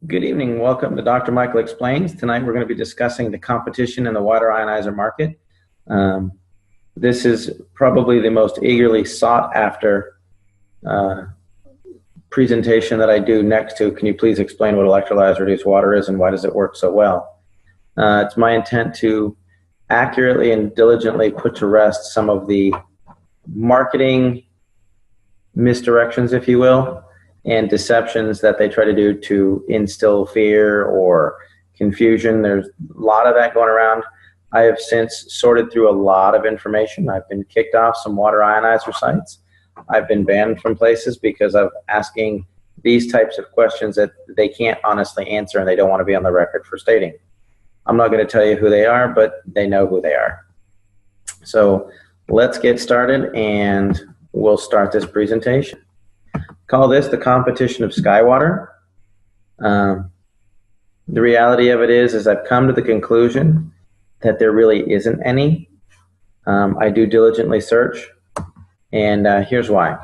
Good evening. Welcome to Dr. Michael Explains. Tonight we're going to be discussing the competition in the water ionizer market. This is probably the most eagerly sought after presentation that I do next to, can you please explain what electrolyzed reduced water is and why does it work so well? It's my intent to accurately and diligently put to rest some of the marketing misdirections, if you will, and deceptions that they try to do to instill fear or confusion. There's a lot of that going around. I have since sorted through a lot of information. I've been kicked off some water ionizer sites. I've been banned from places because of asking these types of questions that they can't honestly answer and they don't want to be on the record for stating. I'm not going to tell you who they are, but they know who they are. So let's get started and we'll start this presentation. Call this the competition of Skywater. The reality of it is I've come to the conclusion that there really isn't any. I do diligently search, and here's why.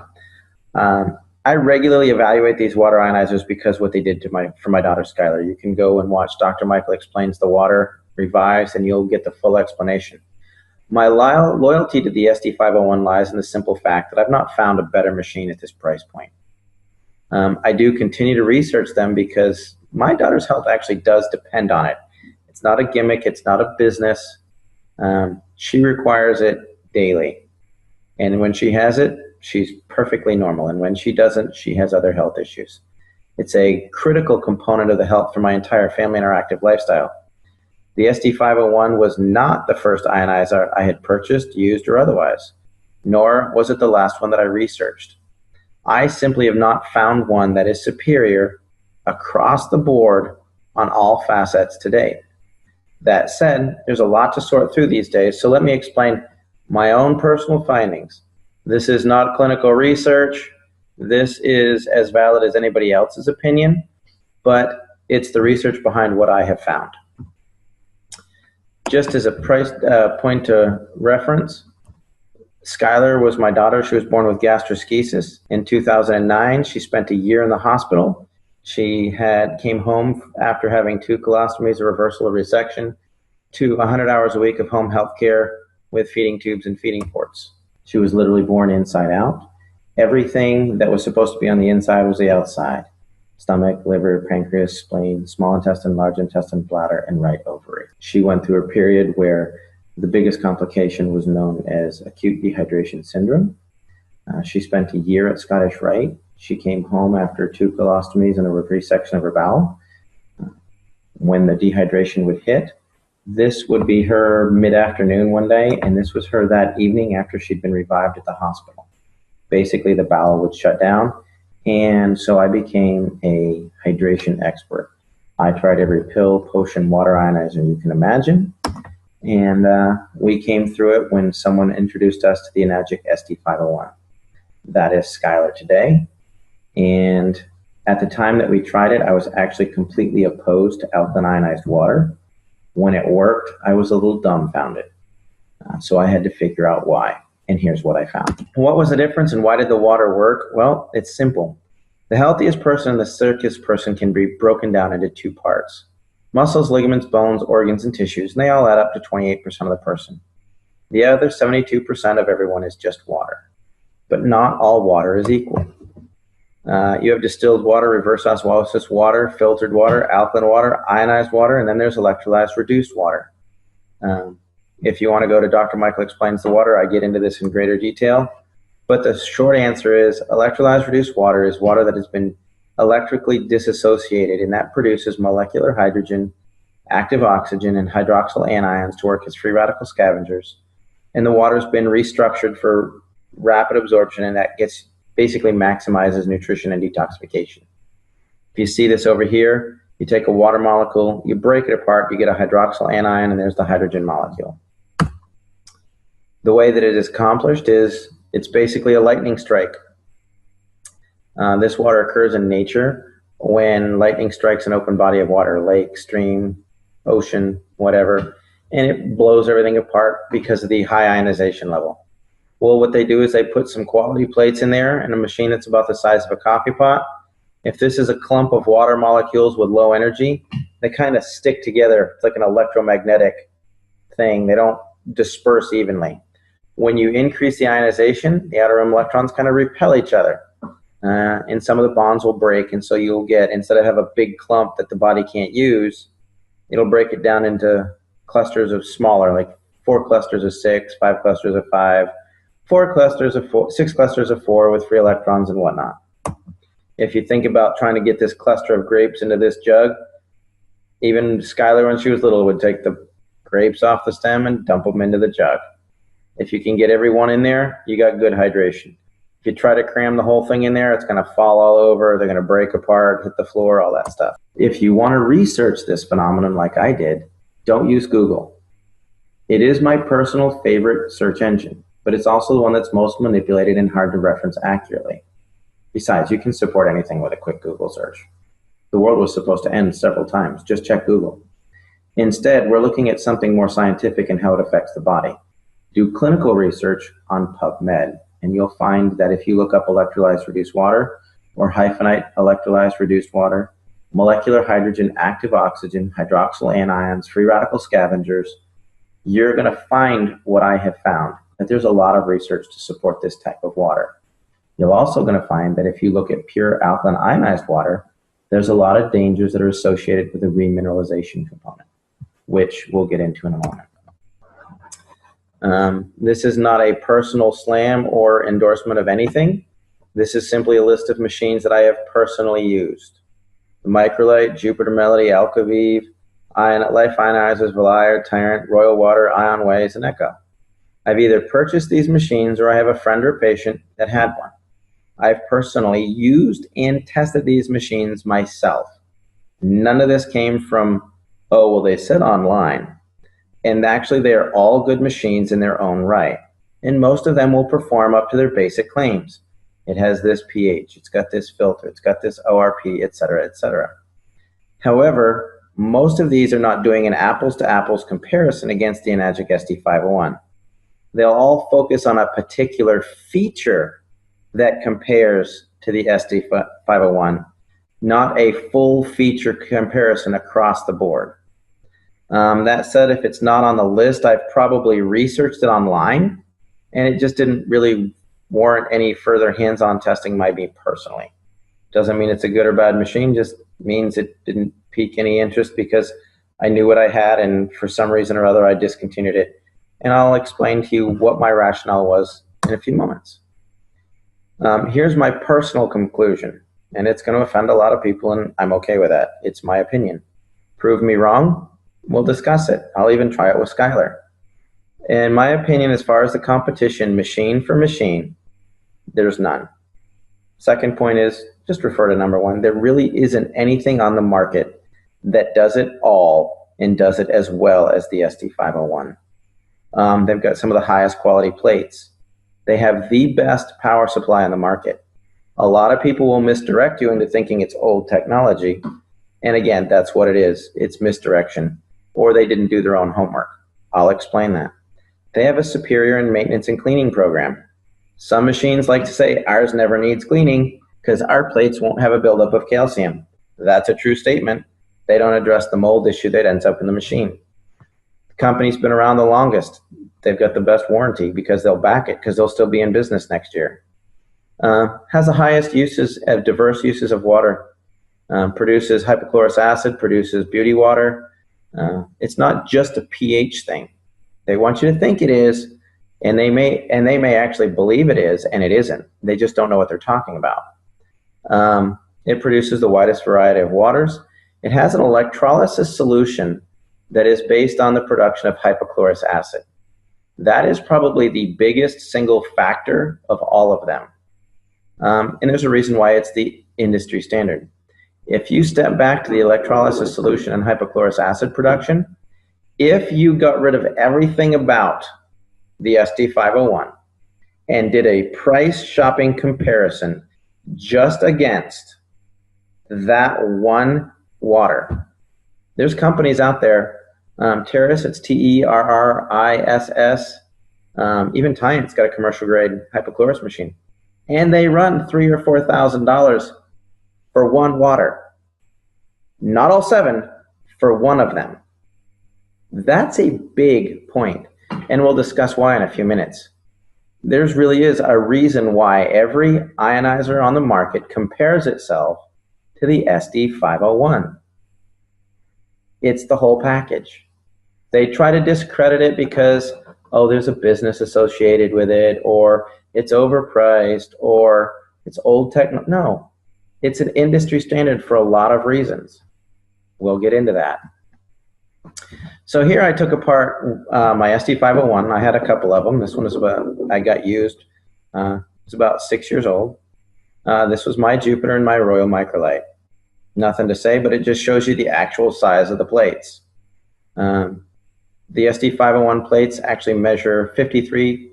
I regularly evaluate these water ionizers because what they did to for my daughter Skylar. You can go and watch Dr. Michael Explains the Water Revised, and you'll get the full explanation. My loyalty to the SD501 lies in the simple fact that I've not found a better machine at this price point. I do continue to research them because my daughter's health actually does depend on it. It's not a gimmick. It's not a business. She requires it daily. And when she has it, she's perfectly normal. And when she doesn't, she has other health issues. It's a critical component of the health for my entire family and our active lifestyle. The SD501 was not the first ionizer I had purchased, used, or otherwise, nor was it the last one that I researched. I simply have not found one that is superior across the board on all facets to date. That said, there's a lot to sort through these days, so let me explain my own personal findings. This is not clinical research. This is as valid as anybody else's opinion, but it's the research behind what I have found. Just as a point to reference, Skylar was my daughter. She was born with gastroschisis. In 2009, she spent a year in the hospital. She came home after having 2 colostomies, a reversal of resection, to 100 hours a week of home health care with feeding tubes and feeding ports. She was literally born inside out. Everything that was supposed to be on the inside was the outside. Stomach, liver, pancreas, spleen, small intestine, large intestine, bladder, and right ovary. She went through a period where the biggest complication was known as acute dehydration syndrome. She spent a year at Scottish Rite. She came home after 2 colostomies and a resection of her bowel. When the dehydration would hit, this would be her mid-afternoon one day, and this was her that evening after she'd been revived at the hospital. Basically, the bowel would shut down, and so I became a hydration expert. I tried every pill, potion, water ionizer you can imagine. And we came through it when someone introduced us to the Enagic SD501. That is Skylar today. And at the time that we tried it, I was actually completely opposed to alkaline ionized water. When it worked, I was a little dumbfounded. So I had to figure out why. And here's what I found. What was the difference and why did the water work? Well, it's simple. The healthiest person and the sickest person can be broken down into 2 parts. Muscles, ligaments, bones, organs, and tissues, and they all add up to 28% of the person. The other 72% of everyone is just water. But not all water is equal. You have distilled water, reverse osmosis water, filtered water, alkaline water, ionized water, and then there's electrolyzed reduced water. If you want to go to Dr. Michael Explains the Water, I get into this in greater detail. But the short answer is electrolyzed reduced water is water that has been electrically disassociated, and that produces molecular hydrogen, active oxygen, and hydroxyl anions to work as free radical scavengers. And the water's been restructured for rapid absorption, and that basically maximizes nutrition and detoxification. If you see this over here, you take a water molecule, you break it apart, you get a hydroxyl anion, and there's the hydrogen molecule. The way that it is accomplished is it's basically a lightning strike. This water occurs in nature when lightning strikes an open body of water, lake, stream, ocean, whatever, and it blows everything apart because of the high ionization level. Well, what they do is they put some quality plates in there and a machine that's about the size of a coffee pot, If this is a clump of water molecules with low energy, they kind of stick together. It's like an electromagnetic thing. They don't disperse evenly. When you increase the ionization, the outer rim electrons kind of repel each other. And some of the bonds will break, and so you'll get, instead of have a big clump that the body can't use, it'll break it down into clusters of smaller, like 4 clusters of 6, 5 clusters of 5, 4 clusters of 4, 6 clusters of 4 with free electrons and whatnot. If you think about trying to get this cluster of grapes into this jug, even Skylar, when she was little, would take the grapes off the stem and dump them into the jug. If you can get every one in there, you got good hydration. If you try to cram the whole thing in there, it's going to fall all over. They're going to break apart, hit the floor, all that stuff. If you want to research this phenomenon like I did, don't use Google. It is my personal favorite search engine, but it's also the one that's most manipulated and hard to reference accurately. Besides, you can support anything with a quick Google search. The world was supposed to end several times. Just check Google. Instead, we're looking at something more scientific and how it affects the body. Do clinical research on PubMed. And you'll find that if you look up electrolyzed reduced water or hyphenite electrolyzed reduced water, molecular hydrogen, active oxygen, hydroxyl anions, free radical scavengers, you're going to find what I have found, that there's a lot of research to support this type of water. You're also going to find that if you look at pure alkaline ionized water, there's a lot of dangers that are associated with the remineralization component, which we'll get into in a moment. This is not a personal slam or endorsement of anything. This is simply a list of machines that I have personally used. The Microlite, Jupiter Melody, Alkaviv, Life Ionizers, Valire, Tyrant, Royal Water, Ion Ways, and Echo. I've either purchased these machines or I have a friend or patient that had one. I've personally used and tested these machines myself. None of this came from, oh, well, they said online. And actually, they are all good machines in their own right. And most of them will perform up to their basic claims. It has this pH, it's got this filter, it's got this ORP, et cetera, et cetera. However, most of these are not doing an apples-to-apples comparison against the Enagic SD501. They'll all focus on a particular feature that compares to the SD501, not a full feature comparison across the board. That said, if it's not on the list, I've probably researched it online, and it just didn't really warrant any further hands-on testing by me personally. Doesn't mean it's a good or bad machine, just means it didn't pique any interest because I knew what I had, and for some reason or other, I discontinued it. And I'll explain to you what my rationale was in a few moments. Here's my personal conclusion, and it's going to offend a lot of people, and I'm okay with that. It's my opinion. Prove me wrong, we'll discuss it. I'll even try it with Skylar. In my opinion, as far as the competition, machine for machine, there's none. Second point is, just refer to number one. There really isn't anything on the market that does it all and does it as well as the SD501. They've got some of the highest quality plates. They have the best power supply on the market. A lot of people will misdirect you into thinking it's old technology. And again, that's what it is. It's misdirection. Or they didn't do their own homework. I'll explain that. They have a superior in maintenance and cleaning program. Some machines like to say ours never needs cleaning because our plates won't have a buildup of calcium. That's a true statement. They don't address the mold issue that ends up in the machine. The company's been around the longest. They've got the best warranty because they'll back it because they'll still be in business next year. Has the highest uses of diverse uses of water. Produces hypochlorous acid, produces beauty water. It's not just a pH thing. They want you to think it is, and they may actually believe it is, and it isn't. They just don't know what they're talking about. It produces the widest variety of waters. It has an electrolysis solution that is based on the production of hypochlorous acid. That is probably the biggest single factor of all of them. And there's a reason why it's the industry standard. If you step back to the electrolysis solution and hypochlorous acid production, if you got rid of everything about the SD501 and did a price shopping comparison just against that one water, there's companies out there, Terrace, it's T-E-R-R-I-S-S, even Tyant's got a commercial grade hypochlorous machine, and they run $3,000 or $4,000 for one water. Not all 7, for one of them. That's a big point, and we'll discuss why in a few minutes. There really is a reason why every ionizer on the market compares itself to the SD501. It's the whole package. They try to discredit it because, oh, there's a business associated with it, or it's overpriced, or it's old technology. No, it's an industry standard for a lot of reasons. We'll get into that. So here I took apart my SD501. I had a couple of them. This one is I got used. It's about 6 years old. This was my Jupiter and my Royal Microlite. Nothing to say, but it just shows you the actual size of the plates. The SD501 plates actually measure 53,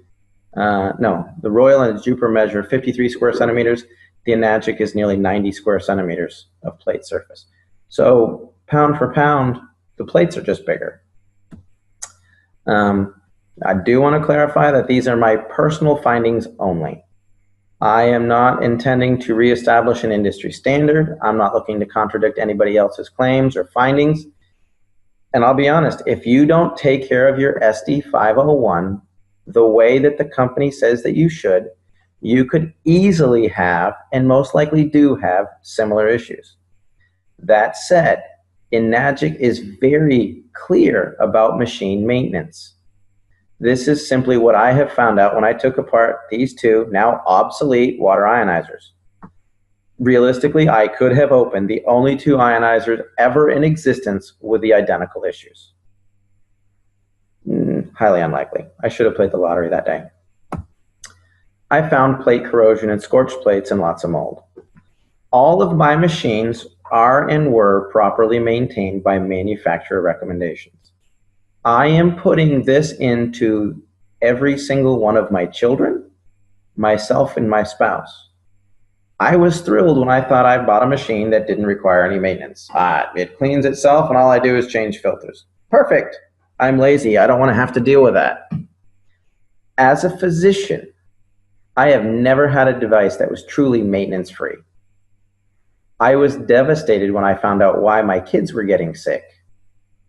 the Royal and the Jupiter measure 53 square centimeters. The Enagic is nearly 90 square centimeters of plate surface. So pound for pound, the plates are just bigger. I do want to clarify that these are my personal findings only. I am not intending to reestablish an industry standard. I'm not looking to contradict anybody else's claims or findings. And I'll be honest, if you don't take care of your SD501 the way that the company says that you should, you could easily have, and most likely do have, similar issues. That said, Enagic is very clear about machine maintenance. This is simply what I have found out when I took apart these two now obsolete water ionizers. Realistically, I could have opened the only 2 ionizers ever in existence with the identical issues. Highly unlikely. I should have played the lottery that day. I found plate corrosion and scorched plates and lots of mold. All of my machines are and were properly maintained by manufacturer recommendations. I am putting this into every single one of my children, myself, and my spouse. I was thrilled when I thought I bought a machine that didn't require any maintenance. It cleans itself and all I do is change filters. Perfect. I'm lazy. I don't want to have to deal with that. As a physician, I have never had a device that was truly maintenance-free. I was devastated when I found out why my kids were getting sick.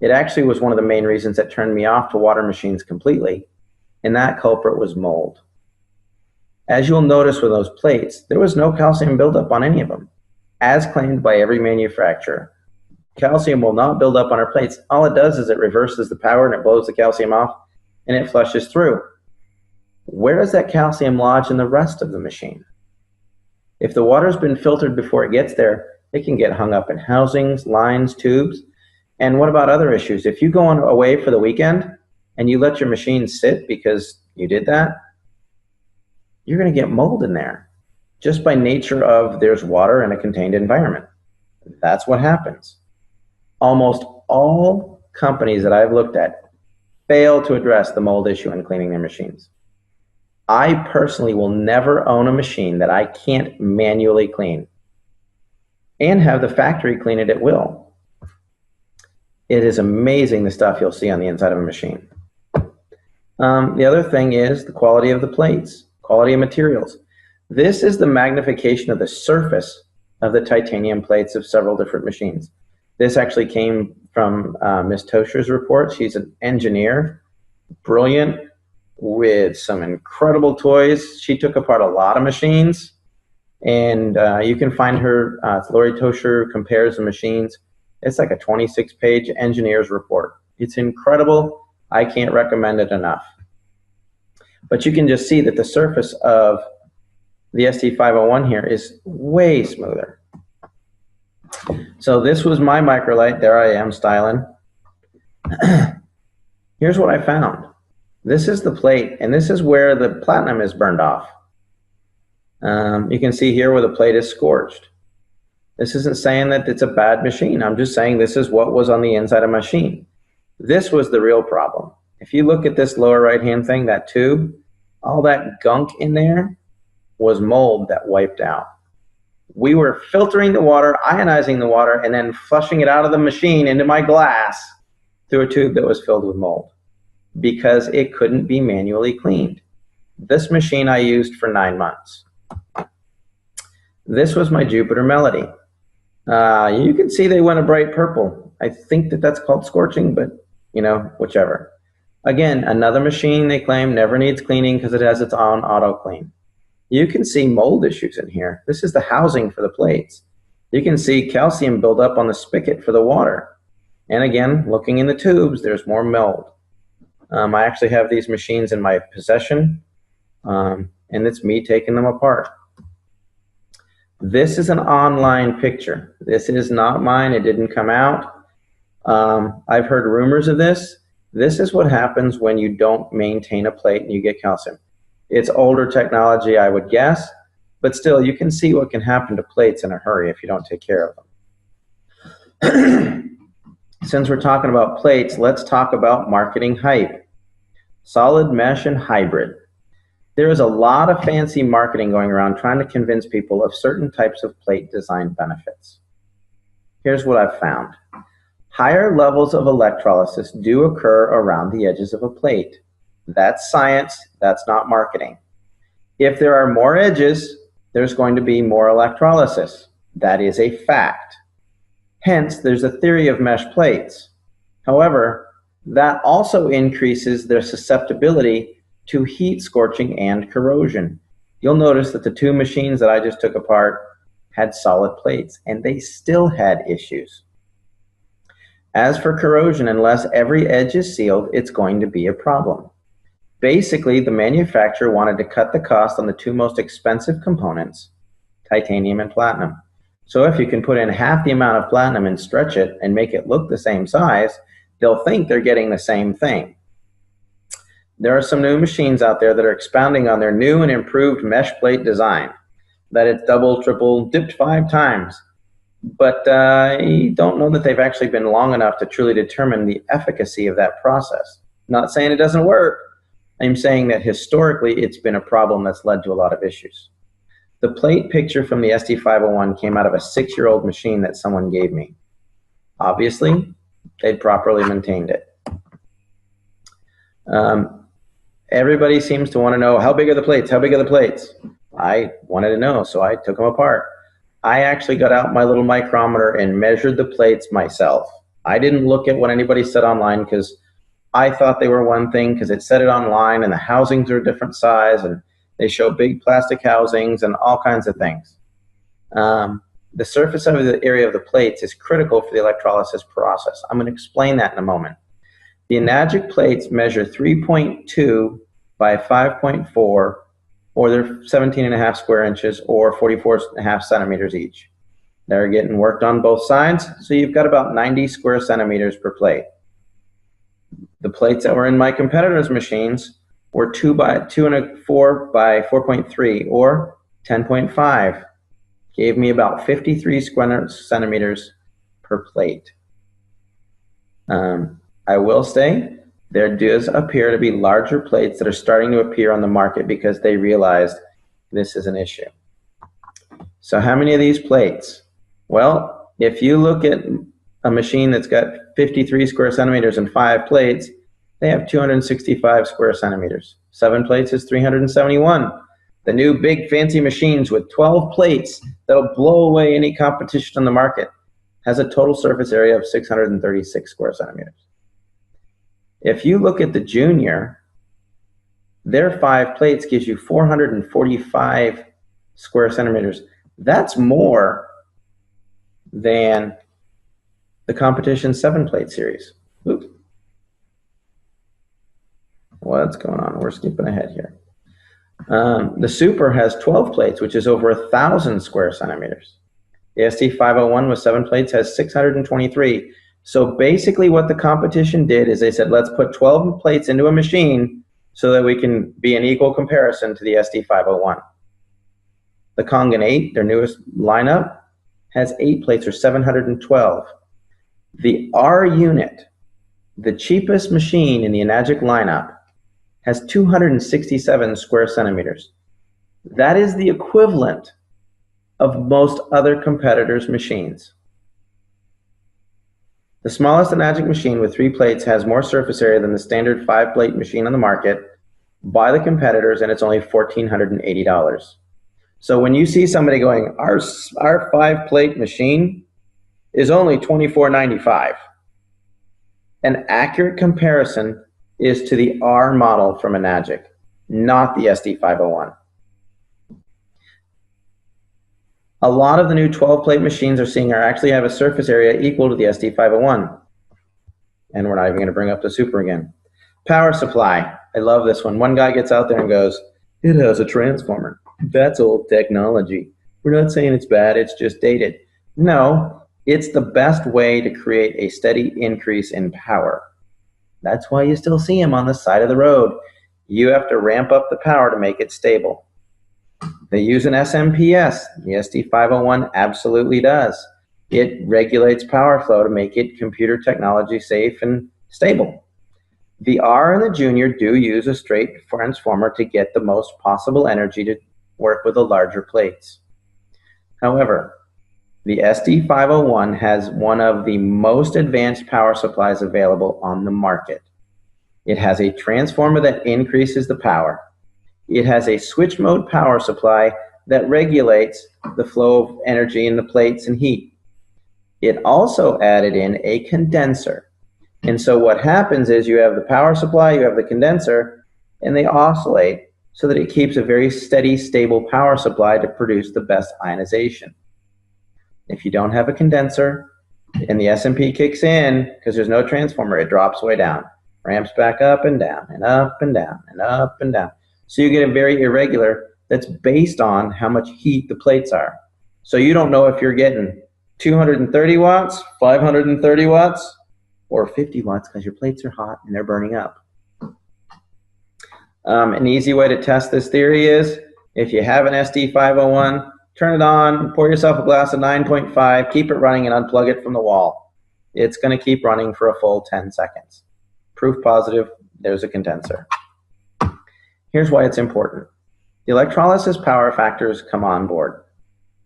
It actually was one of the main reasons that turned me off to water machines completely, and that culprit was mold. As you'll notice with those plates, there was no calcium buildup on any of them, as claimed by every manufacturer. Calcium will not build up on our plates. All it does is it reverses the power and it blows the calcium off and it flushes through. Where does that calcium lodge in the rest of the machine? If the water's been filtered before it gets there, it can get hung up in housings, lines, tubes. And what about other issues? If you go away for the weekend and you let your machine sit because you did that, you're going to get mold in there just by nature of there's water in a contained environment. That's what happens. Almost all companies that I've looked at fail to address the mold issue in cleaning their machines. I personally will never own a machine that I can't manually clean and have the factory clean it at will. It is amazing the stuff you'll see on the inside of a machine. The other thing is the quality of the plates, quality of materials. This is the magnification of the surface of the titanium plates of several different machines. This actually came from Ms. Toscher's report. She's an engineer, brilliant, with some incredible toys. She took apart a lot of machines, and you can find her, Lori Toscher Compares the Machines. It's like a 26-page engineer's report. It's incredible. I can't recommend it enough. But you can just see that the surface of the SD501 here is way smoother. So this was my microlite. There I am styling. Here's what I found. This is the plate, and this is where the platinum is burned off. You can see here where the plate is scorched. This isn't saying that it's a bad machine. I'm just saying this is what was on the inside of the machine. This was the real problem. If you look at this lower right-hand thing, that tube, all that gunk in there was mold that wiped out. We were filtering the water, ionizing the water, and then flushing it out of the machine into my glass through a tube that was filled with mold because it couldn't be manually cleaned. This machine I used for 9 months. This was my Jupiter Melody. You can see they went a bright purple. I think that that's called scorching, but whichever. Again, another machine they claim never needs cleaning because it has its own auto clean. You can see mold issues in here. This is the housing for the plates. You can see calcium build up on the spigot for the water. And again, looking in the tubes, there's more mold. I actually have these machines in my possession, and it's me taking them apart. This is an online picture. This is not mine. It didn't come out. I've heard rumors of this. This is what happens when you don't maintain a plate and you get calcium. It's older technology, I would guess, but still, you can see what can happen to plates in a hurry if you don't take care of them. Since we're talking about plates, let's talk about marketing hype. Solid mesh and hybrid. There is a lot of fancy marketing going around trying to convince people of certain types of plate design benefits. Here's what I've found. Higher levels of electrolysis do occur around the edges of a plate. That's science, that's not marketing. If there are more edges, there's going to be more electrolysis. That is a fact. Hence, there's a theory of mesh plates. However, that also increases their susceptibility to heat scorching and corrosion. You'll notice that the two machines that I just took apart had solid plates, and they still had issues. As for corrosion, unless every edge is sealed, it's going to be a problem. Basically, the manufacturer wanted to cut the cost on the two most expensive components, titanium and platinum. So if you can put in half the amount of platinum and stretch it and make it look the same size, they'll think they're getting the same thing. There are some new machines out there that are expounding on their new and improved mesh plate design, that it's double, triple, dipped 5 times. But I don't know that they've actually been long enough to truly determine the efficacy of that process. Not saying it doesn't work. I'm saying that historically it's been a problem that's led to a lot of issues. The plate picture from the SD501 came out of a 6-year-old machine that someone gave me. Obviously, they'd properly maintained it. Everybody seems to want to know, how big are the plates? How big are the plates? I wanted to know, so I took them apart. I actually got out my little micrometer and measured the plates myself. I didn't look at what anybody said online because I thought they were one thing because it said it online and the housings are a different size and they show big plastic housings and all kinds of things. The surface of the area of the plates is critical for the electrolysis process. I'm going to explain that in a moment. The enagic plates measure 3.2 by 5.4, or they're 17.5 square inches, or 44.5 centimeters each. They're getting worked on both sides, so you've got about 90 square centimeters per plate. The plates that were in my competitors' machines were 2 by 2.4 by 4.3, or 10.5. Gave me about 53 square centimeters per plate. I will say there does appear to be larger plates that are starting to appear on the market because they realized this is an issue. So how many of these plates? Well, if you look at a machine that's got 53 square centimeters and 5 plates, they have 265 square centimeters. 7 plates is 371. The new big fancy machines with 12 plates that'll blow away any competition on the market has a total surface area of 636 square centimeters. If you look at the Junior, their 5 plates gives you 445 square centimeters. That's more than the competition 7-plate series. Oops. What's going on? We're skipping ahead here. The Super has 12 plates, which is over 1,000 square centimeters. The SD501 with 7 plates has 623. So basically what the competition did is they said, let's put 12 plates into a machine so that we can be an equal comparison to the SD501. The Kangen 8, their newest lineup, has 8 plates or 712. The R unit, the cheapest machine in the enagic lineup, has 267 square centimeters. That is the equivalent of most other competitors' machines. The smallest enagic machine with 3 plates has more surface area than the standard 5-plate machine on the market by the competitors, and it's only $1,480. So when you see somebody going, our 5-plate machine is only $24.95. An accurate comparison is to the R model from Enagic, not the SD501. A lot of the new 12-plate machines are seeing actually have a surface area equal to the SD501. And we're not even going to bring up the super again. Power supply. I love this one. One guy gets out there and goes, it has a transformer. That's old technology. We're not saying it's bad, it's just dated. No, it's the best way to create a steady increase in power. That's why you still see them on the side of the road. You have to ramp up the power to make it stable. They use an SMPS. The SD501 absolutely does. It regulates power flow to make it computer technology safe and stable. The R and the Junior do use a straight transformer to get the most possible energy to work with the larger plates. However, the SD501 has one of the most advanced power supplies available on the market. It has a transformer that increases the power. It has a switch mode power supply that regulates the flow of energy in the plates and heat. It also added in a condenser. And so what happens is you have the power supply, you have the condenser, and they oscillate so that it keeps a very steady, stable power supply to produce the best ionization. If you don't have a condenser and the SMP kicks in, because there's no transformer, it drops way down, ramps back up and down and up and down and up and down. So you get a very irregular that's based on how much heat the plates are. So you don't know if you're getting 230 watts, 530 watts, or 50 watts because your plates are hot and they're burning up. An easy way to test this theory is if you have an SD501, turn it on, pour yourself a glass of 9.5, keep it running and unplug it from the wall. It's going to keep running for a full 10 seconds. Proof positive, there's a condenser. Here's why it's important. The electrolysis power factors come on board.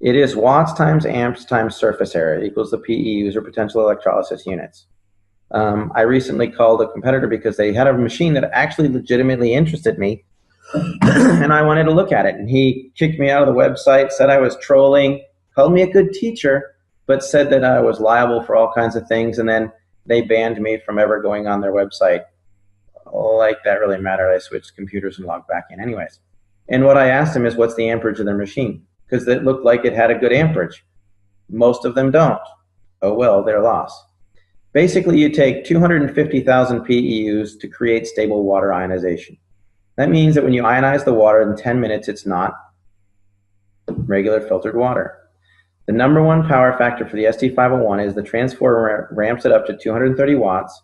It is watts times amps times surface area equals the PEUs or potential electrolysis units. I recently called a competitor because they had a machine that actually legitimately interested me and I wanted to look at it. And he kicked me out of the website, said I was trolling, called me a good teacher, but said that I was liable for all kinds of things. And then they banned me from ever going on their website. Like that really mattered. I switched computers and logged back in anyways. And what I asked him is what's the amperage of their machine? Because it looked like it had a good amperage. Most of them don't. Oh well, their loss. Basically, you take 250,000 PEUs to create stable water ionization. That means that when you ionize the water in 10 minutes, it's not regular filtered water. The number one power factor for the SD501 is the transformer ramps it up to 230 watts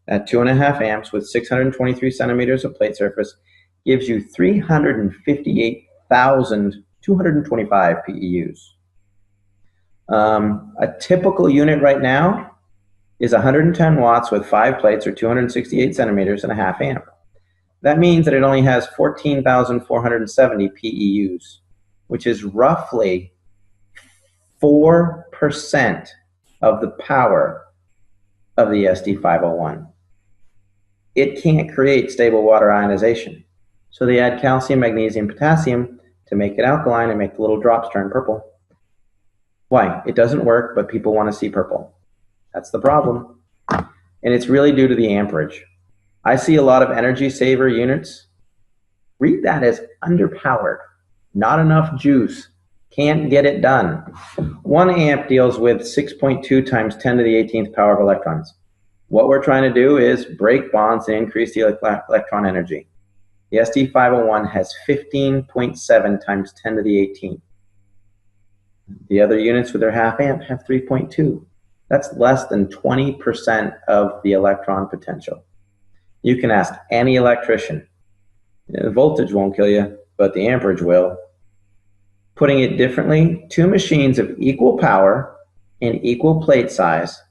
at 2.5 amps with 623 centimeters of plate surface, gives you 358,225 PEUs. A typical unit right now is 110 watts with 5 plates or 268 centimeters and a half amp. That means that it only has 14,470 PEUs, which is roughly 4% of the power of the SD501. It can't create stable water ionization. So they add calcium, magnesium, potassium to make it alkaline and make the little drops turn purple. Why? It doesn't work, but people want to see purple. That's the problem. And it's really due to the amperage. I see a lot of energy saver units. Read that as underpowered. Not enough juice. Can't get it done. 1 amp deals with 6.2 times 10 to the 18th power of electrons. What we're trying to do is break bonds and increase the electron energy. The SD501 has 15.7 times 10 to the 18th. The other units with their half amp have 3.2. That's less than 20% of the electron potential. You can ask any electrician. The voltage won't kill you, but the amperage will. Putting it differently, 2 machines of equal power and equal plate size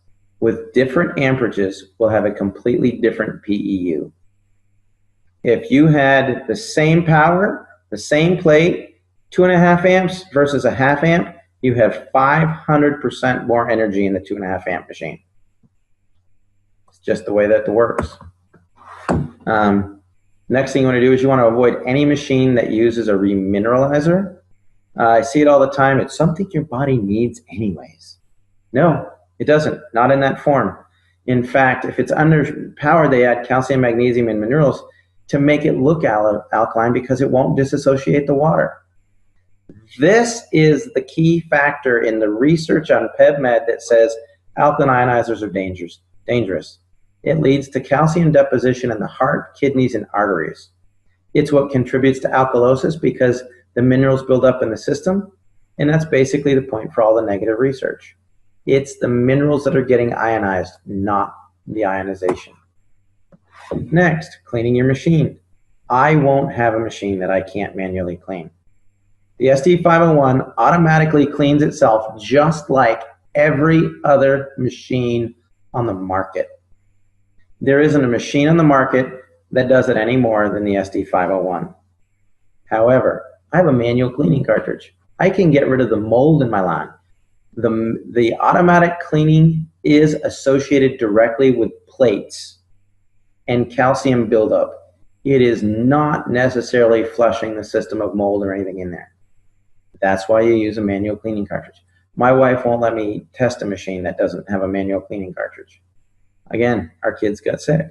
with different amperages will have a completely different PEU. If you had the same power, the same plate, 2.5 amps versus a half amp, you have 500% more energy in the 2.5 amp machine. It's just the way that it works. Next thing you want to do is you want to avoid any machine that uses a remineralizer. I see it all the time. It's something your body needs anyways. No, It doesn't, not in that form. In fact, if it's underpowered, they add calcium, magnesium, and minerals to make it look alkaline because it won't disassociate the water. This is the key factor in the research on PubMed that says alkaline ionizers are dangerous. It leads to calcium deposition in the heart, kidneys, and arteries. It's what contributes to alkalosis because the minerals build up in the system, and that's basically the point for all the negative research. It's the minerals that are getting ionized, not the ionization. Next, cleaning your machine. I won't have a machine that I can't manually clean. The SD501 automatically cleans itself just like every other machine on the market. There isn't a machine on the market that does it any more than the SD501. However, I have a manual cleaning cartridge. I can get rid of the mold in my lawn. The automatic cleaning is associated directly with plates and calcium buildup. It is not necessarily flushing the system of mold or anything in there. That's why you use a manual cleaning cartridge. My wife won't let me test a machine that doesn't have a manual cleaning cartridge. Again, our kids got sick.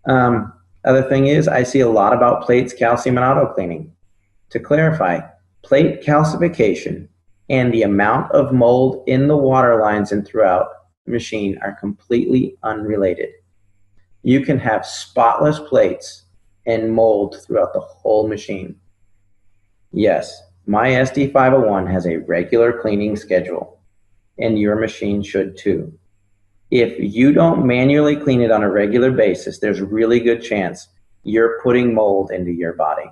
Other thing is, I see a lot about plates, calcium, and auto cleaning. To clarify, plate calcification and the amount of mold in the water lines and throughout the machine are completely unrelated. You can have spotless plates and mold throughout the whole machine. Yes, my SD501 has a regular cleaning schedule, and your machine should too. If you don't manually clean it on a regular basis, there's a really good chance you're putting mold into your body.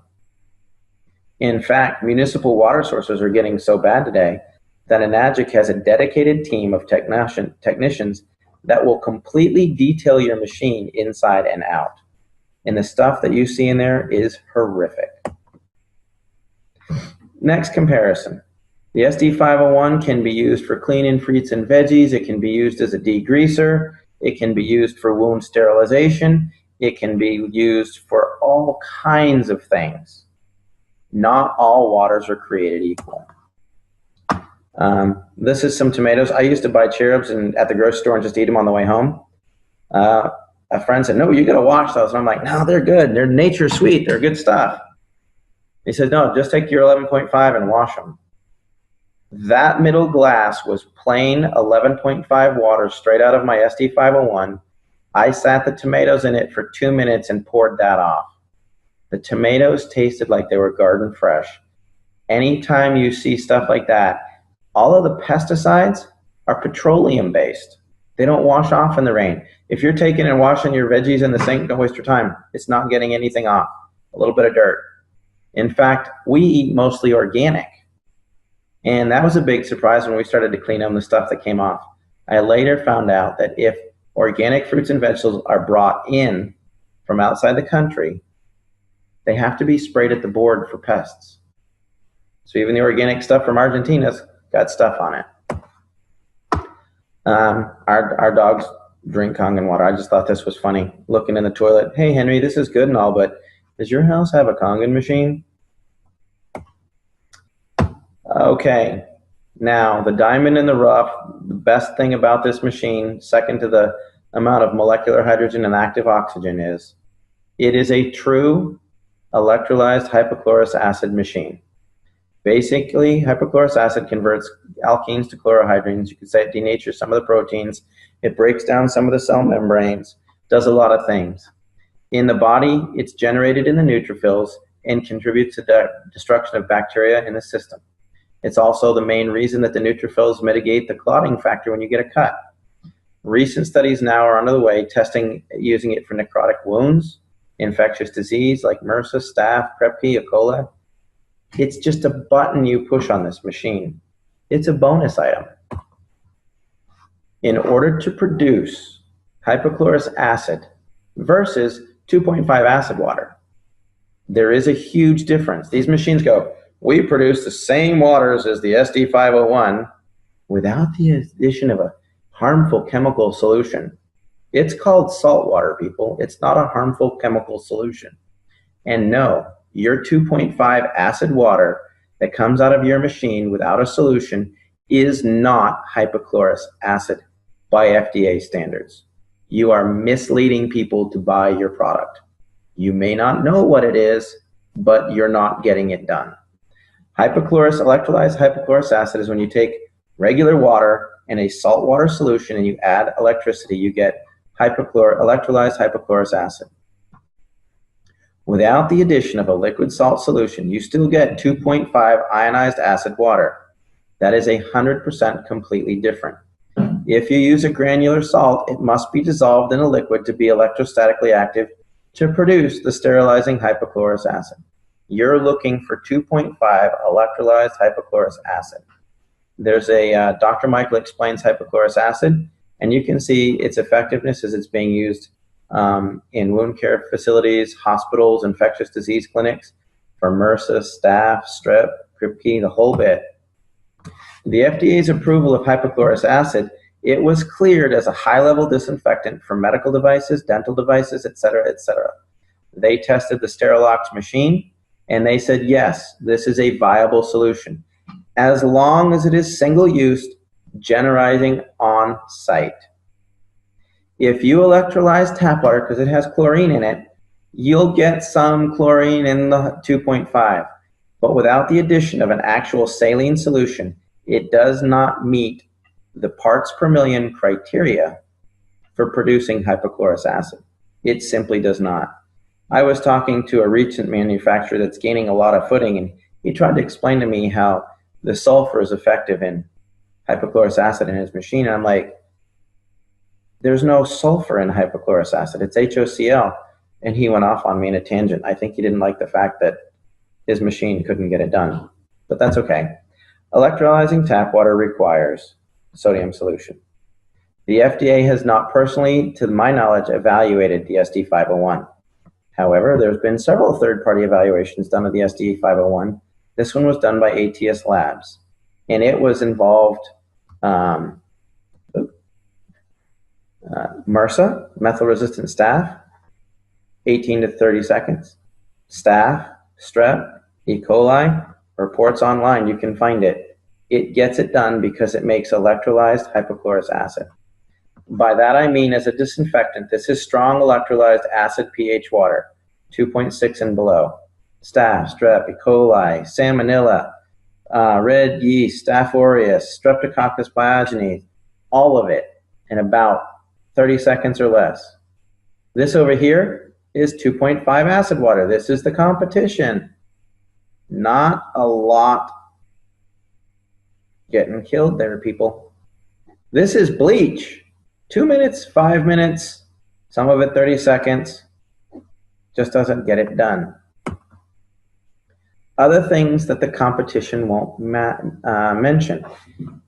In fact, municipal water sources are getting so bad today that Enagic has a dedicated team of technicians that will completely detail your machine inside and out. And the stuff that you see in there is horrific. Next comparison. The SD501 can be used for cleaning fruits and veggies. It can be used as a degreaser. It can be used for wound sterilization. It can be used for all kinds of things. Not all waters are created equal. This is some tomatoes. I used to buy cherubs at the grocery store and just eat them on the way home. A friend said, no, you got to wash those. And I'm like, no, they're good. They're nature sweet. They're good stuff. He said, no, just take your 11.5 and wash them. That middle glass was plain 11.5 water straight out of my SD501. I sat the tomatoes in it for 2 minutes and poured that off. The tomatoes tasted like they were garden fresh. Anytime you see stuff like that, all of the pesticides are petroleum based. They don't wash off in the rain. If you're taking and washing your veggies in the sink, don't waste your time. It's not getting anything off. A little bit of dirt. In fact, we eat mostly organic. And that was a big surprise when we started to clean them, the stuff that came off. I later found out that if organic fruits and vegetables are brought in from outside the country, they have to be sprayed at the board for pests. So even the organic stuff from Argentina's got stuff on it. Our dogs drink Kangen water. I just thought this was funny. Looking in the toilet, hey Henry, this is good and all, but does your house have a Kangen machine? Okay, now the diamond in the rough, the best thing about this machine, second to the amount of molecular hydrogen and active oxygen, is it is a true electrolyzed hypochlorous acid machine. Basically, hypochlorous acid converts alkenes to chlorohydrins. You could say it denatures some of the proteins. It breaks down some of the cell membranes, does a lot of things. In the body, it's generated in the neutrophils and contributes to the destruction of bacteria in the system. It's also the main reason that the neutrophils mitigate the clotting factor when you get a cut. Recent studies now are under the way testing using it for necrotic wounds, infectious disease like MRSA, staph, Prep P, E. coli. It's just a button you push on this machine. It's a bonus item. In order to produce hypochlorous acid versus 2.5 acid water, there is a huge difference. These machines go, we produce the same waters as the SD501 without the addition of a harmful chemical solution. It's called salt water, people. It's not a harmful chemical solution. And no, your 2.5 acid water that comes out of your machine without a solution is not hypochlorous acid by FDA standards. You are misleading people to buy your product. You may not know what it is, but you're not getting it done. Electrolyzed hypochlorous acid is when you take regular water and a saltwater solution and you add electricity, you get electrolyzed hypochlorous acid. Without the addition of a liquid salt solution, you still get 2.5 ionized acid water. That is 100% completely different. If you use a granular salt, it must be dissolved in a liquid to be electrostatically active to produce the sterilizing hypochlorous acid. You're looking for 2.5 electrolyzed hypochlorous acid. There's a Dr. Michael Explains Hypochlorous Acid, and you can see its effectiveness as it's being used in wound care facilities, hospitals, infectious disease clinics, for MRSA, staph, strep, Kripke, the whole bit. The FDA's approval of hypochlorous acid, it was cleared as a high-level disinfectant for medical devices, dental devices, etc., etc. They tested the Sterilox machine, and they said, yes, this is a viable solution, as long as it is single-use, generating on site. If you electrolyze tap water, because it has chlorine in it, you'll get some chlorine in the 2.5. But without the addition of an actual saline solution, it does not meet the parts per million criteria for producing hypochlorous acid. It simply does not. I was talking to a recent manufacturer that's gaining a lot of footing, and he tried to explain to me how the sulfur is effective in hypochlorous acid in his machine. And I'm like, there's no sulfur in hypochlorous acid. It's HOCl. And he went off on me in a tangent. I think he didn't like the fact that his machine couldn't get it done. But that's okay. Electrolyzing tap water requires sodium solution. The FDA has not personally, to my knowledge, evaluated the SD501. However, there's been several third-party evaluations done of the SD501. This one was done by ATS Labs, and it was involved MRSA, methyl-resistant staph, 18 to 30 seconds. Staph, strep, E. coli, reports online, you can find it. It gets it done because it makes electrolyzed hypochlorous acid. By that I mean, as a disinfectant, this is strong electrolyzed acid pH water, 2.6 and below. Staph, strep, E. coli, salmonella, red yeast, Staph aureus, streptococcus pyogenes, all of it in about 30 seconds or less. This over here is 2.5 acid water. This is the competition. Not a lot getting killed there, people. This is bleach. 2 minutes, 5 minutes, some of it 30 seconds. Just doesn't get it done. Other things that the competition won't mention.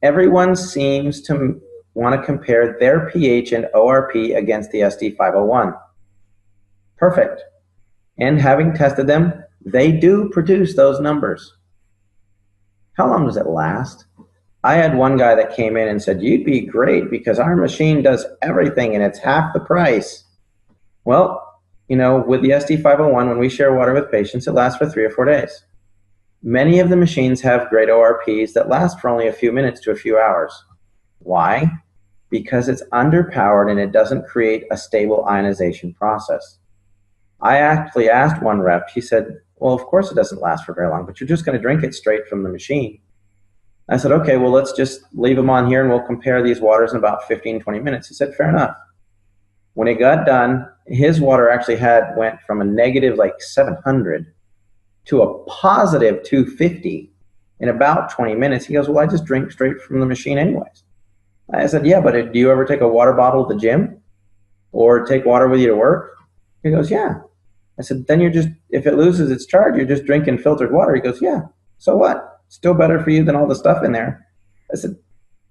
Everyone seems to want to compare their pH and ORP against the SD501. Perfect. And having tested them, they do produce those numbers. How long does it last? I had one guy that came in and said, you'd be great because our machine does everything and it's half the price. Well, you know, with the SD501, when we share water with patients, it lasts for 3 or 4 days. Many of the machines have great ORPs that last for only a few minutes to a few hours. Why? Because it's underpowered and it doesn't create a stable ionization process. I actually asked one rep, he said, well, of course it doesn't last for very long, but you're just going to drink it straight from the machine. I said, okay, well, let's just leave them on here and we'll compare these waters in about 15, 20 minutes. He said, fair enough. When it got done, his water actually went from a negative like 700 to a positive 250 in about 20 minutes. He goes, well, I just drink straight from the machine anyways. I said, yeah, but do you ever take a water bottle to the gym or take water with you to work? He goes, yeah. I said, then if it loses its charge, you're just drinking filtered water. He goes, yeah, so what? Still better for you than all the stuff in there. I said,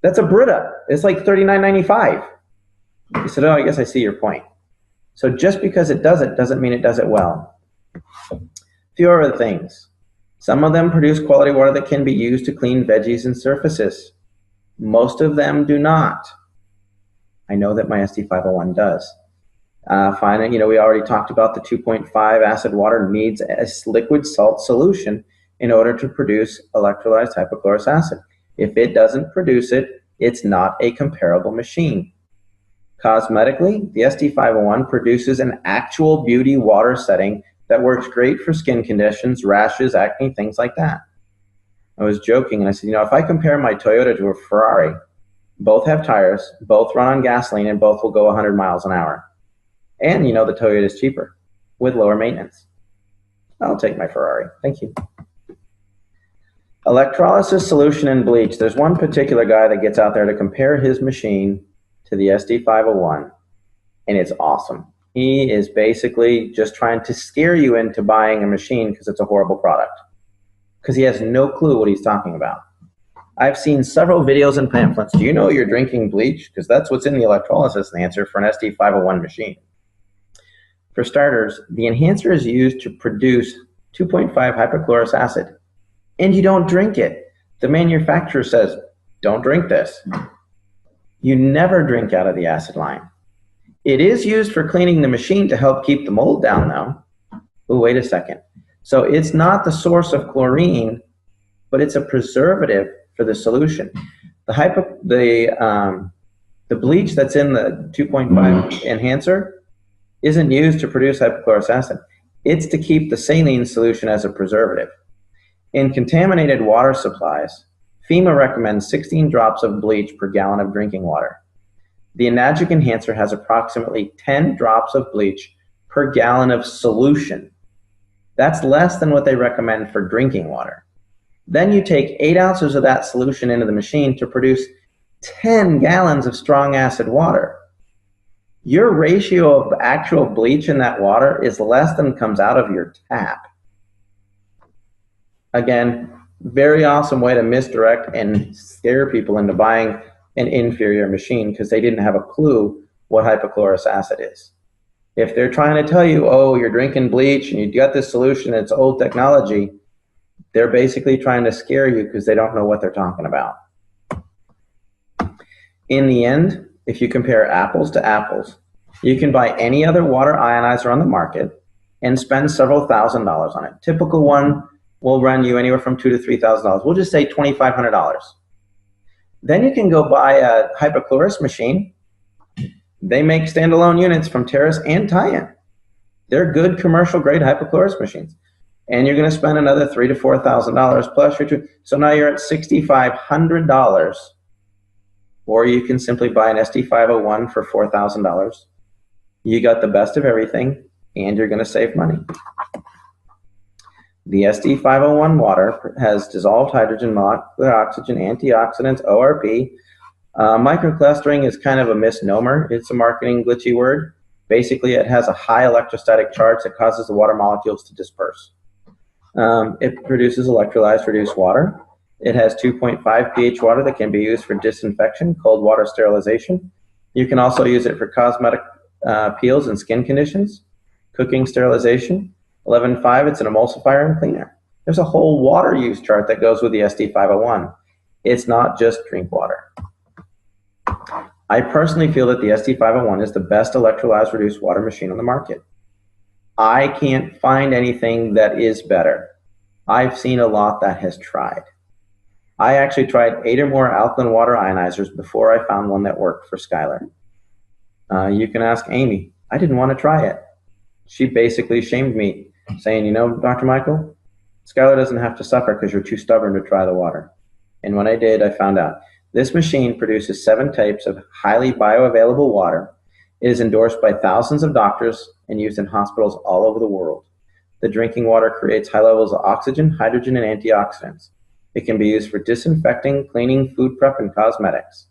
that's a Brita. It's like $39.95. He said, oh, I guess I see your point. So just because it does it doesn't mean it does it well. A few other things. Some of them produce quality water that can be used to clean veggies and surfaces. Most of them do not. I know that my SD501 does. Finally, we already talked about the 2.5 acid water needs a liquid salt solution in order to produce electrolyzed hypochlorous acid. If it doesn't produce it, it's not a comparable machine. Cosmetically, the SD501 produces an actual beauty water setting that works great for skin conditions, rashes, acne, things like that. I was joking and I said, if I compare my Toyota to a Ferrari, both have tires, both run on gasoline, and both will go 100 miles an hour. And the Toyota is cheaper with lower maintenance. I'll take my Ferrari. Thank you. Electrolysis, solution, and bleach. There's one particular guy that gets out there to compare his machine to the SD501, and it's awesome. He is basically just trying to scare you into buying a machine because it's a horrible product, because he has no clue what he's talking about. I've seen several videos and pamphlets. Do you know you're drinking bleach? Because that's what's in the electrolysis enhancer for an SD501 machine. For starters, the enhancer is used to produce 2.5 hypochlorous acid, and you don't drink it. The manufacturer says, don't drink this. You never drink out of the acid line. It is used for cleaning the machine to help keep the mold down, though. Oh, wait a second. So it's not the source of chlorine, but it's a preservative for the solution. The bleach that's in the 2.5 enhancer isn't used to produce hypochlorous acid. It's to keep the saline solution as a preservative. In contaminated water supplies, FEMA recommends 16 drops of bleach per gallon of drinking water. The Enagic enhancer has approximately 10 drops of bleach per gallon of solution. That's less than what they recommend for drinking water. Then you take 8 ounces of that solution into the machine to produce 10 gallons of strong acid water. Your ratio of actual bleach in that water is less than comes out of your tap. Again, very awesome way to misdirect and scare people into buying an inferior machine because they didn't have a clue what hypochlorous acid is. If they're trying to tell you, oh, you're drinking bleach and you got this solution, it's old technology, they're basically trying to scare you because they don't know what they're talking about. In the end, if you compare apples to apples, you can buy any other water ionizer on the market and spend several $1,000s on it. Typical one will run you anywhere from $2,000 to $3,000. We'll just say $2,500. Then you can go buy a hypochlorous machine. They make standalone units from Terrace and Tie-in. They're good commercial grade hypochlorous machines. And you're going to spend another $3,000 to $4,000 plus your two. So now you're at $6,500. Or you can simply buy an SD501 for $4,000. You got the best of everything, and you're going to save money. The SD501 water has dissolved hydrogen, molecular oxygen, antioxidants, ORP. Microclustering is kind of a misnomer. It's a marketing glitchy word. Basically, it has a high electrostatic charge that causes the water molecules to disperse. It produces electrolyzed reduced water. It has 2.5 pH water that can be used for disinfection, cold water sterilization. You can also use it for cosmetic peels and skin conditions, cooking sterilization. 11.5, it's an emulsifier and cleaner. There's a whole water use chart that goes with the SD501. It's not just drink water. I personally feel that the SD501 is the best electrolyzed reduced water machine on the market. I can't find anything that is better. I've seen a lot that has tried. I actually tried 8 or more alkaline water ionizers before I found one that worked for Skylar. You can ask Amy. I didn't want to try it. She basically shamed me, saying, Dr. Michael, Skylar doesn't have to suffer because you're too stubborn to try the water. And when I did, I found out. This machine produces 7 types of highly bioavailable water. It is endorsed by thousands of doctors and used in hospitals all over the world. The drinking water creates high levels of oxygen, hydrogen, and antioxidants. It can be used for disinfecting, cleaning, food prep, and cosmetics.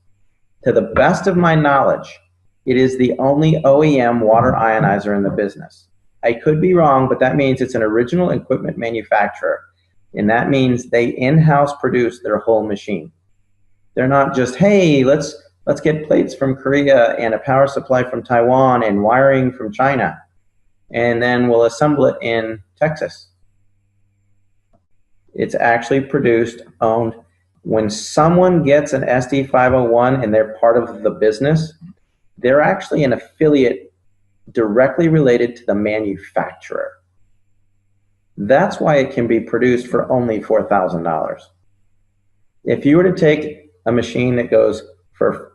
To the best of my knowledge, it is the only OEM water ionizer in the business. I could be wrong, but that means it's an original equipment manufacturer, and that means they in-house produce their whole machine. They're not just, hey, let's get plates from Korea and a power supply from Taiwan and wiring from China, and then we'll assemble it in Texas. It's actually produced, owned. When someone gets an SD501 and they're part of the business, they're actually an affiliate directly related to the manufacturer. That's why it can be produced for only $4,000. If you were to take a machine that goes for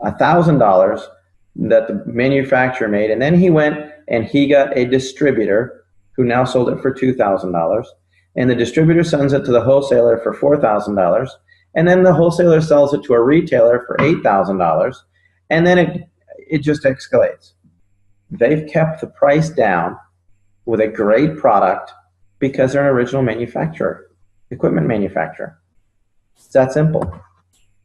$1,000 that the manufacturer made, and then he went and he got a distributor who now sold it for $2,000, and the distributor sends it to the wholesaler for $4,000, and then the wholesaler sells it to a retailer for $8,000, and then it just escalates. They've kept the price down with a great product because they're an original manufacturer, equipment manufacturer. It's that simple.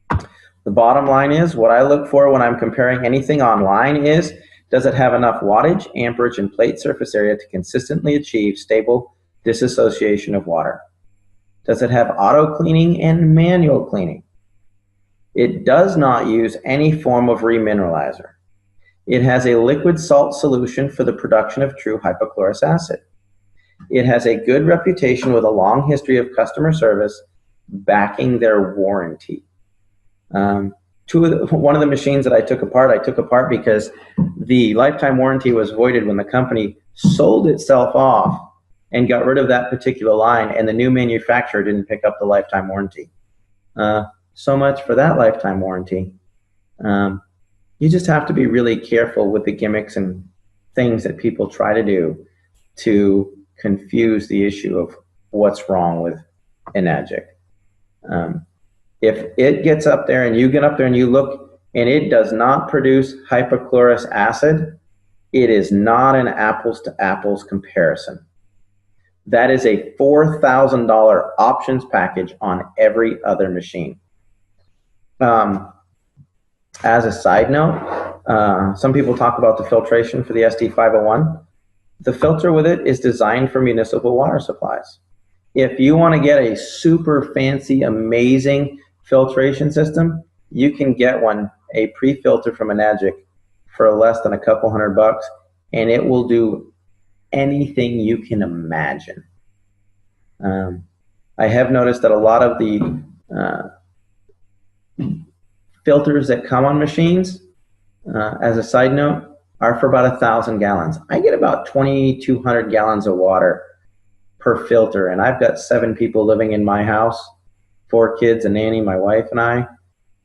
The bottom line is, what I look for when I'm comparing anything online is, does it have enough wattage, amperage, and plate surface area to consistently achieve stable disassociation of water? Does it have auto cleaning and manual cleaning? It does not use any form of remineralizer. It has a liquid salt solution for the production of true hypochlorous acid. It has a good reputation with a long history of customer service backing their warranty. One of the machines that I took apart because the lifetime warranty was voided when the company sold itself off and got rid of that particular line, and the new manufacturer didn't pick up the lifetime warranty. So much for that lifetime warranty. You just have to be really careful with the gimmicks and things that people try to do to confuse the issue of what's wrong with Enagic. If it gets up there and you get up there and you look and it does not produce hypochlorous acid, it is not an apples to apples comparison. That is a $4,000 options package on every other machine. As a side note, some people talk about the filtration for the SD501. The filter with it is designed for municipal water supplies. If you want to get a super fancy, amazing filtration system, you can get one, a pre-filter from Enagic, for less than a couple $100, and it will do anything you can imagine. I have noticed that a lot of the filters that come on machines, as a side note, are for about 1,000 gallons. I get about 2,200 gallons of water per filter, and I've got 7 people living in my house, 4 kids, a nanny, my wife and I.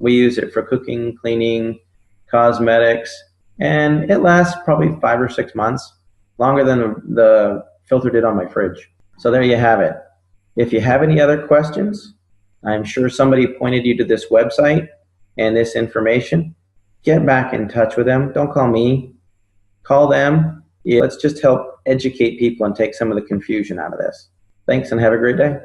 We use it for cooking, cleaning, cosmetics, and it lasts probably 5 or 6 months, longer than the filter did on my fridge. So there you have it. If you have any other questions, I'm sure somebody pointed you to this website and this information. Get back in touch with them. Don't call me. Call them. Let's just help educate people and take some of the confusion out of this. Thanks and have a great day.